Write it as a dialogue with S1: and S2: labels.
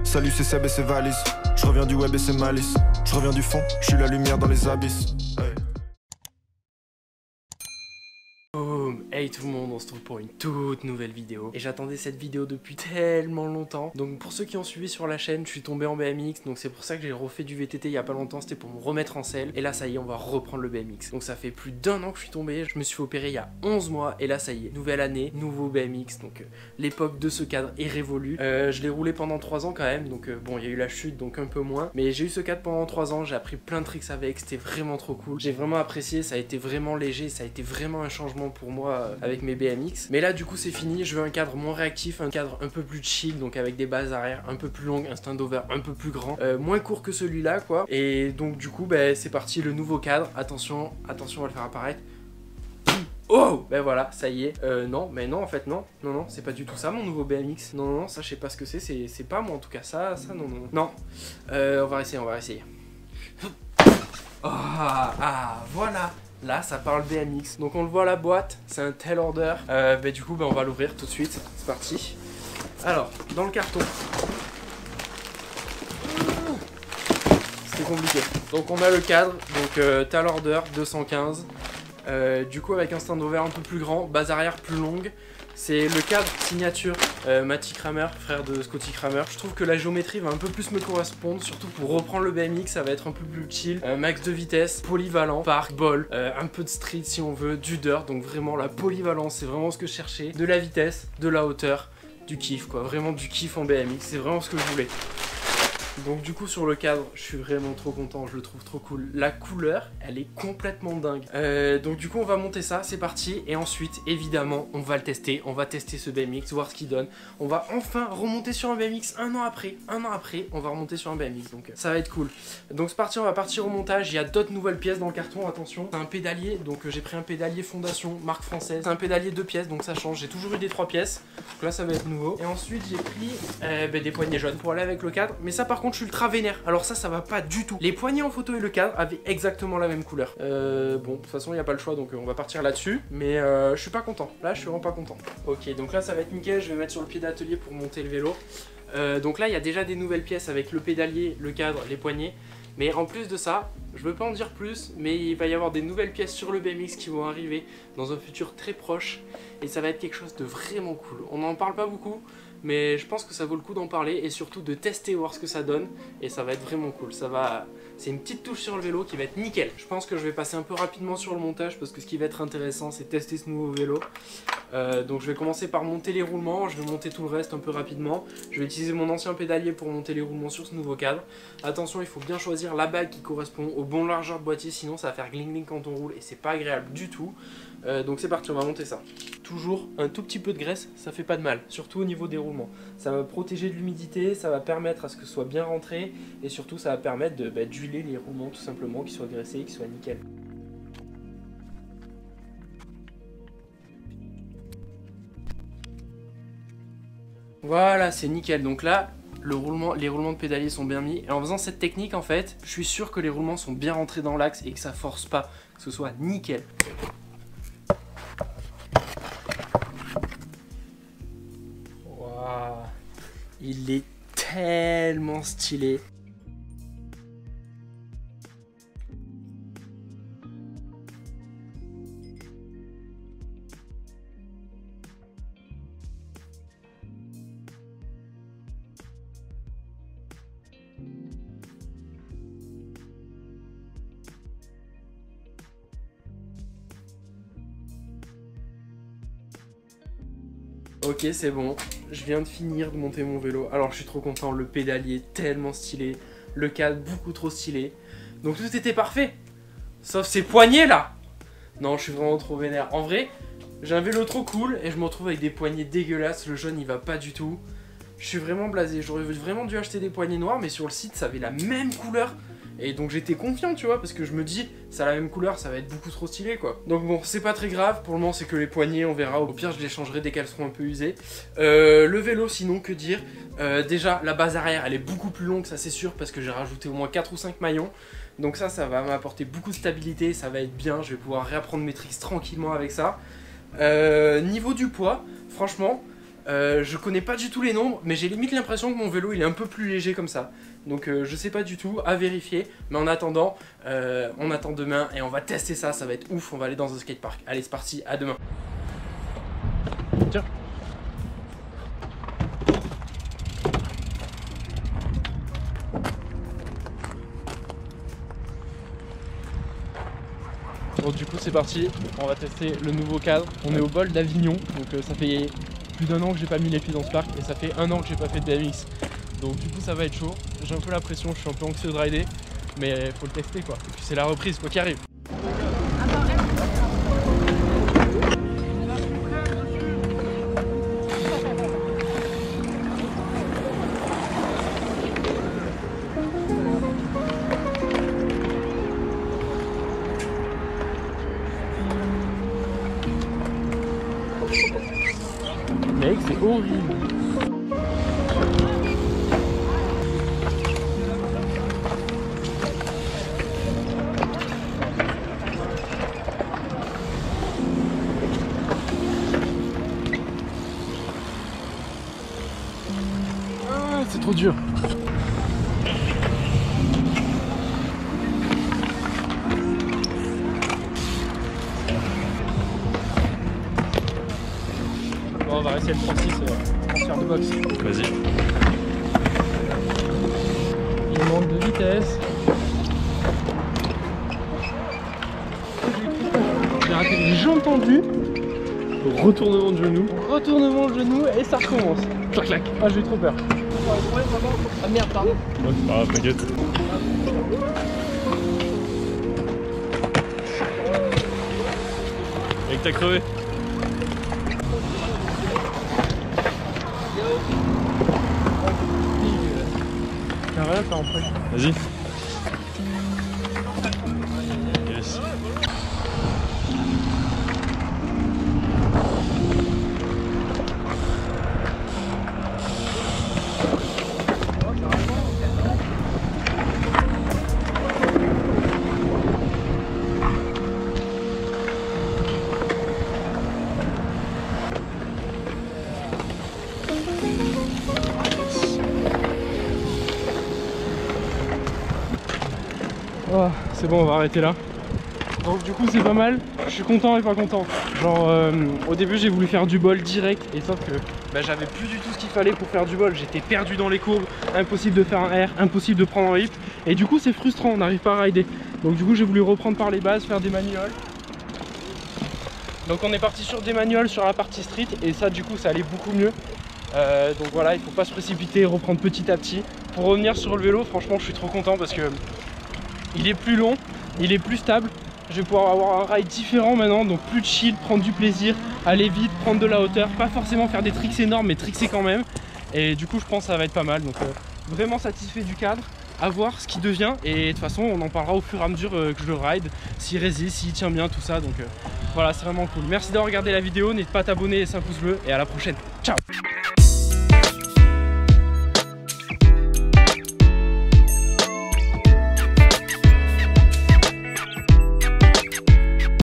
S1: Salut, c'est Seb et c'est Valise. Je reviens du web et c'est Malice. Je reviens du fond, je suis la lumière dans les abysses. Hey.
S2: Boom. Hey tout le monde, on se retrouve pour une toute nouvelle vidéo. Et j'attendais cette vidéo depuis tellement longtemps. Donc pour ceux qui ont suivi sur la chaîne, je suis tombé en BMX. Donc c'est pour ça que j'ai refait du VTT il y a pas longtemps. C'était pour me remettre en selle. Et là ça y est, on va reprendre le BMX. Donc ça fait plus d'1 an que je suis tombé. Je me suis fait opérer il y a 11 mois. Et là ça y est, nouvelle année, nouveau BMX. Donc l'époque de ce cadre est révolue. Je l'ai roulé pendant 3 ans quand même. Donc bon, il y a eu la chute, donc un peu moins. Mais j'ai eu ce cadre pendant 3 ans. J'ai appris plein de tricks avec. C'était vraiment trop cool. J'ai vraiment apprécié. Ça a été vraiment léger. Ça a été vraiment un changement pour moi avec mes BMX. Mais là du coup c'est fini, je veux un cadre moins réactif, un cadre un peu plus chill, donc avec des bases arrière un peu plus longues, un stand-over un peu plus grand, moins court que celui-là quoi. Et donc du coup c'est parti, le nouveau cadre. Attention, attention, on va le faire apparaître. Oh, ben voilà, ça y est. Non, mais non, en fait, non. Non, non, c'est pas du tout ça, mon nouveau BMX. Non, non, non, ça, je sais pas ce que c'est pas moi, en tout cas. Ça, non, non, non. On va essayer, on va essayer. Oh, voilà. Là, ça parle BMX. Donc, on le voit à la boîte. C'est un tail order. Du coup, on va l'ouvrir tout de suite. C'est parti. Alors, dans le carton. C'était compliqué. Donc, on a le cadre. Donc, tail order 215. Du coup avec un stand over un peu plus grand, base arrière plus longue. C'est le cadre signature Matty Kramer, frère de Scotty Kramer. Je trouve que la géométrie va un peu plus me correspondre, surtout pour reprendre le BMX, ça va être un peu plus chill. Max de vitesse, polyvalent, park, ball, un peu de street si on veut, du dirt. Donc vraiment la polyvalence, c'est vraiment ce que je cherchais. De la vitesse, de la hauteur, du kiff quoi, vraiment du kiff en BMX, c'est vraiment ce que je voulais. Donc du coup sur le cadre, je suis vraiment trop content, je le trouve trop cool. La couleur, elle est complètement dingue. Donc du coup on va monter ça, c'est parti. Et ensuite, évidemment, on va le tester. On va tester ce BMX, voir ce qu'il donne. On va enfin remonter sur un BMX un an après, on va remonter sur un BMX. Donc ça va être cool. Donc c'est parti, on va partir au montage. Il y a d'autres nouvelles pièces dans le carton, attention. C'est un pédalier, donc j'ai pris un pédalier fondation, marque française. C'est un pédalier 2 pièces, donc ça change. J'ai toujours eu des 3 pièces. Donc là ça va être nouveau. Et ensuite j'ai pris des poignées jaunes pour aller avec le cadre. Mais ça par contre je suis ultra vénère, alors ça va pas du tout. Les poignées en photo et le cadre avaient exactement la même couleur. Bon, de toute façon il n'y a pas le choix, donc on va partir là-dessus. Mais je suis pas content, là je suis vraiment pas content. Ok, donc là ça va être nickel, je vais mettre sur le pied d'atelier pour monter le vélo. Donc là il y a déjà des nouvelles pièces avec le pédalier, le cadre, les poignées. Mais en plus de ça, je veux pas en dire plus, mais il va y avoir des nouvelles pièces sur le BMX qui vont arriver dans un futur très proche. Et ça va être quelque chose de vraiment cool. On n'en parle pas beaucoup, mais je pense que ça vaut le coup d'en parler et surtout de tester, voir ce que ça donne. Et ça va être vraiment cool. C'est une petite touche sur le vélo qui va être nickel. Je pense que je vais passer un peu rapidement sur le montage parce que ce qui va être intéressant, c'est tester ce nouveau vélo. Donc je vais commencer par monter les roulements, je vais monter tout le reste un peu rapidement. Je vais utiliser mon ancien pédalier pour monter les roulements sur ce nouveau cadre. Attention, il faut bien choisir la bague qui correspond au bon largeur de boîtier, sinon ça va faire gling gling quand on roule et c'est pas agréable du tout. Donc c'est parti, on va monter ça. Toujours un tout petit peu de graisse, ça fait pas de mal, surtout au niveau des roulements. Ça va protéger de l'humidité, ça va permettre à ce que ce soit bien rentré et surtout ça va permettre d'huiler les roulements tout simplement, qu'ils soient graissés et qu'ils soient nickel. Voilà, c'est nickel. Donc là, les roulements de pédalier sont bien mis. Et en faisant cette technique, en fait, je suis sûr que les roulements sont bien rentrés dans l'axe et que ça force pas, que ce soit nickel. Waouh, il est tellement stylé. Ok, c'est bon, je viens de finir de monter mon vélo. Alors je suis trop content, le pédalier tellement stylé, le cadre beaucoup trop stylé. Donc tout était parfait, sauf ces poignées là. Non, je suis vraiment trop vénère. En vrai, j'ai un vélo trop cool et je me retrouve avec des poignées dégueulasses. Le jaune il va pas du tout. Je suis vraiment blasé, j'aurais vraiment dû acheter des poignées noires, mais sur le site ça avait la même couleur. Et donc j'étais confiant, tu vois, parce que je me dis, ça a la même couleur, ça va être beaucoup trop stylé, quoi. Donc bon, c'est pas très grave, pour le moment c'est que les poignées, on verra. Au pire, je les changerai dès qu'elles seront un peu usées. Le vélo, sinon, que dire. Déjà, la base arrière, elle est beaucoup plus longue, ça c'est sûr, parce que j'ai rajouté au moins 4 ou 5 maillons. Donc ça va m'apporter beaucoup de stabilité, ça va être bien, je vais pouvoir réapprendre mes tricks tranquillement avec ça. Niveau du poids, franchement, Je connais pas du tout les nombres, mais j'ai limite l'impression que mon vélo il est un peu plus léger comme ça. Donc je sais pas du tout, à vérifier. Mais en attendant, on attend demain et on va tester ça, ça va être ouf. On va aller dans un skatepark. Allez, c'est parti, à demain. Tiens. Bon, du coup c'est parti, on va tester le nouveau cadre. On est au bol d'Avignon, donc ça fait plus d'1 an que j'ai pas mis les pieds dans ce parc et ça fait 1 an que j'ai pas fait de BMX. Donc du coup ça va être chaud, j'ai un peu la pression, je suis un peu anxieux de rider, mais faut le tester quoi. Et puis c'est la reprise quoi qui arrive. Mec, c'est horrible. Ah, c'est trop dur. Bon, on va essayer le 36 transfert de boxe.
S3: Vas-y.
S2: Il manque de vitesse. J'ai raté, j'ai entendu.
S3: Retournement de genou.
S2: Retournement de genou et ça recommence.
S3: Clac clac.
S2: Ah, j'ai eu trop peur. Ah merde, pardon.
S3: Ouais, c'est pas grave, t'inquiète. Mec, t'as crevé.
S2: T'as rien à faire en fait.
S3: Vas-y. Yes.
S2: Oh, c'est bon, on va arrêter là. Donc du coup c'est pas mal, je suis content et pas content. Genre au début j'ai voulu faire du bol direct et sauf que j'avais plus du tout ce qu'il fallait pour faire du bol. J'étais perdu dans les courbes, impossible de faire un R, impossible de prendre un lift. Et du coup c'est frustrant, on n'arrive pas à rider. Donc du coup j'ai voulu reprendre par les bases, faire des manuals. Donc on est parti sur des manuals sur la partie street et ça du coup ça allait beaucoup mieux. Donc voilà, il faut pas se précipiter, reprendre petit à petit. Pour revenir sur le vélo, franchement je suis trop content parce que il est plus long, il est plus stable. Je vais pouvoir avoir un ride différent maintenant, donc plus de chill, prendre du plaisir, aller vite, prendre de la hauteur, pas forcément faire des tricks énormes mais trickser quand même. Et du coup je pense que ça va être pas mal, donc vraiment satisfait du cadre, à voir ce qui devient et de toute façon on en parlera au fur et à mesure que je le ride, s'il résiste, s'il tient bien, tout ça, donc voilà c'est vraiment cool. Merci d'avoir regardé la vidéo, n'hésite pas à t'abonner, laisser un pouce bleu et à la prochaine, ciao.